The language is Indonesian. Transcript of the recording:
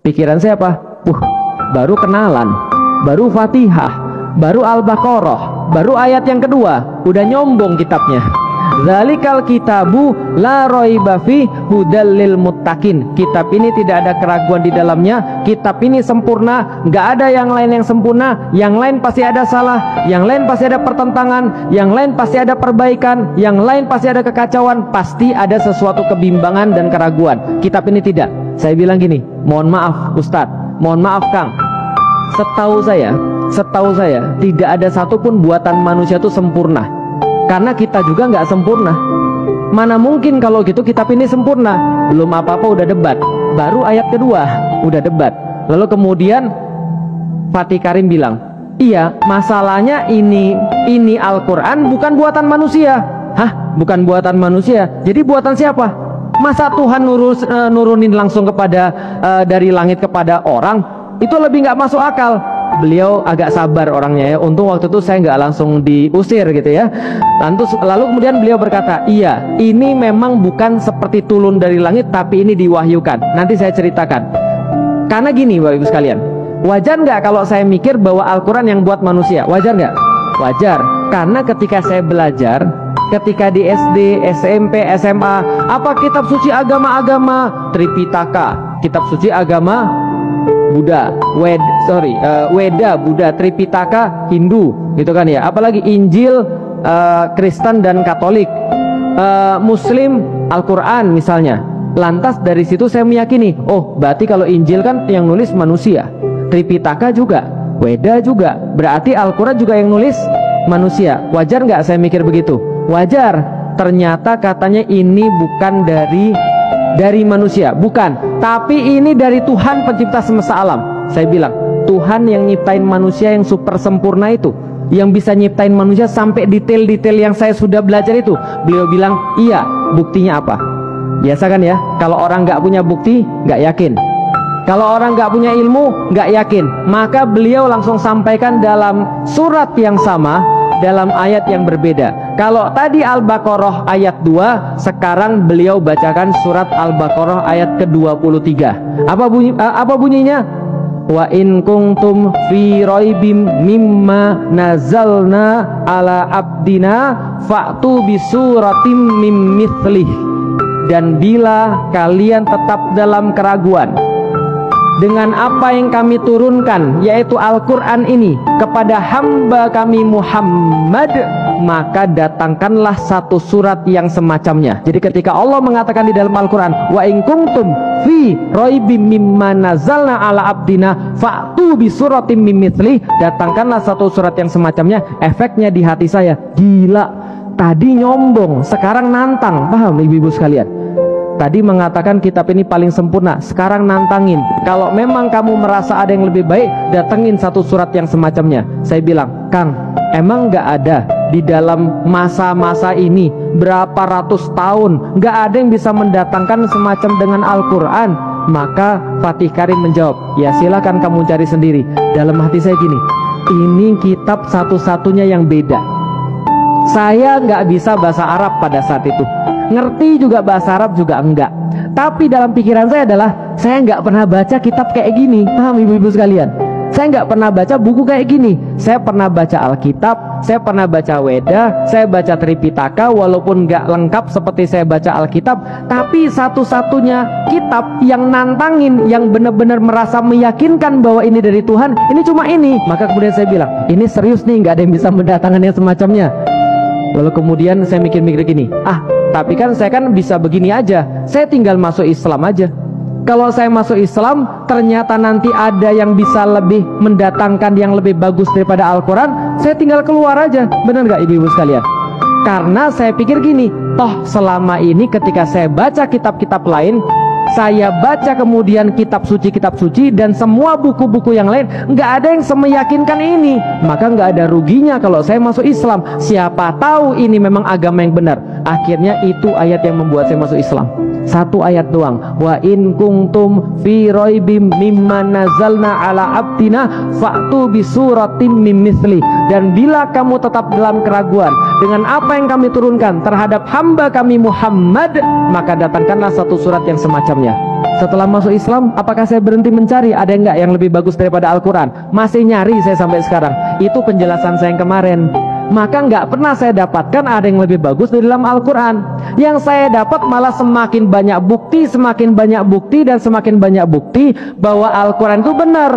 Pikiran saya apa? Baru kenalan, baru Fatihah, baru Al-Baqarah, baru ayat yang kedua, udah nyombong kitabnya. Zalikal kitabu la raiba fi hudal lil muttaqin. Kitab ini tidak ada keraguan di dalamnya. Kitab ini sempurna, nggak ada yang lain yang sempurna. Yang lain pasti ada salah, yang lain pasti ada pertentangan, yang lain pasti ada perbaikan, yang lain pasti ada kekacauan, pasti ada sesuatu kebimbangan dan keraguan. Kitab ini tidak. Saya bilang gini, mohon maaf Ustadz, mohon maaf Kang, setahu saya tidak ada satupun buatan manusia itu sempurna. Karena kita juga nggak sempurna. Mana mungkin kalau gitu kitab ini sempurna? Belum apa-apa udah debat. Baru ayat kedua udah debat. Lalu kemudian Fatih Karim bilang, iya masalahnya ini Al-Quran bukan buatan manusia. Hah? Bukan buatan manusia? Jadi buatan siapa? Masa Tuhan nurunin langsung kepada dari langit kepada orang? Itu lebih nggak masuk akal. Beliau agak sabar orangnya ya. Untung waktu itu saya nggak langsung diusir gitu ya. Lalu kemudian beliau berkata, iya ini memang bukan seperti turun dari langit, tapi ini diwahyukan. Nanti saya ceritakan. Karena gini Bapak Ibu sekalian, wajar nggak kalau saya mikir bahwa Al-Quran yang buat manusia? Wajar nggak? Wajar. Karena ketika saya belajar, ketika di SD, SMP, SMA, apa kitab suci agama-agama? Tripitaka, kitab suci agama Buddha, Weda Buddha, Tripitaka Hindu, gitu kan ya. Apalagi Injil Kristen dan Katolik, Muslim Al-Quran misalnya. Lantas dari situ saya meyakini, oh berarti kalau Injil kan yang nulis manusia, Tripitaka juga, Weda juga, berarti Al-Quran juga yang nulis manusia. Wajar nggak saya mikir begitu? Wajar. Ternyata katanya ini bukan dari manusia, bukan, tapi ini dari Tuhan pencipta semesta alam. Saya bilang, Tuhan yang nyiptain manusia yang super sempurna itu, yang bisa nyiptain manusia sampai detail-detail yang saya sudah belajar itu. Beliau bilang, iya, buktinya apa? Biasa kan ya, kalau orang nggak punya bukti, nggak yakin. Kalau orang nggak punya ilmu, nggak yakin. Maka beliau langsung sampaikan dalam surat yang sama, dalam ayat yang berbeda. Kalau tadi Al-Baqarah ayat 2, sekarang beliau bacakan surat Al-Baqarah ayat ke-23. Apa bunyinya? Wa in kuntum fi raibim mimma nazalna ala abdina fa'tu bi suratim mim mithlih. Dan bila kalian tetap dalam keraguan dengan apa yang kami turunkan, yaitu Al-Quran ini, kepada hamba kami Muhammad, maka datangkanlah satu surat yang semacamnya. Jadi ketika Allah mengatakan di dalam Al-Quran, wa in kuntum fi raibim mimma nazalna ala abdina fa'tu bi suratim mim mithlih, datangkanlah satu surat yang semacamnya. Efeknya di hati saya, gila, tadi nyombong, sekarang nantang. Paham ibu-ibu sekalian? Tadi mengatakan kitab ini paling sempurna, sekarang nantangin. Kalau memang kamu merasa ada yang lebih baik, datengin satu surat yang semacamnya. Saya bilang, Kang, emang nggak ada di dalam masa-masa ini berapa ratus tahun nggak ada yang bisa mendatangkan semacam dengan Al-Quran? Maka Fatih Karim menjawab, ya silakan kamu cari sendiri. Dalam hati saya gini, ini kitab satu-satunya yang beda. Saya nggak bisa bahasa Arab pada saat itu, ngerti juga bahasa Arab juga enggak. Tapi dalam pikiran saya adalah, saya nggak pernah baca kitab kayak gini. Paham ibu-ibu sekalian? Saya nggak pernah baca buku kayak gini. Saya pernah baca Alkitab, saya pernah baca Weda, saya baca Tripitaka, walaupun nggak lengkap seperti saya baca Alkitab. Tapi satu-satunya kitab yang nantangin, yang benar-benar merasa meyakinkan bahwa ini dari Tuhan, ini cuma ini. Maka kemudian saya bilang, ini serius nih, nggak ada yang bisa mendatangkan yang semacamnya. Lalu kemudian saya mikir-mikir gini, tapi kan saya kan bisa begini aja, saya tinggal masuk Islam aja. Kalau saya masuk Islam, ternyata nanti ada yang bisa lebih mendatangkan yang lebih bagus daripada Al-Quran, saya tinggal keluar aja. Benar nggak ibu-ibu sekalian? Karena saya pikir gini, toh selama ini ketika saya baca kitab-kitab lain, saya baca kemudian kitab suci dan semua buku-buku yang lain, nggak ada yang semeyakinkan ini. Maka nggak ada ruginya kalau saya masuk Islam. Siapa tahu ini memang agama yang benar. Akhirnya itu ayat yang membuat saya masuk Islam. Satu ayat doang. Wa in kuntum fi raibim mimma nazalna ala abdina fa'tu bi suratim mim mithli. Dan bila kamu tetap dalam keraguan dengan apa yang kami turunkan terhadap hamba kami Muhammad, maka datangkanlah satu surat yang semacamnya. Setelah masuk Islam, apakah saya berhenti mencari ada enggak yang lebih bagus daripada Al-Quran? Masih nyari saya sampai sekarang. Itu penjelasan saya yang kemarin. Maka nggak pernah saya dapatkan ada yang lebih bagus di dalam Al-Quran. Yang saya dapat malah semakin banyak bukti, dan semakin banyak bukti bahwa Al-Quran itu benar.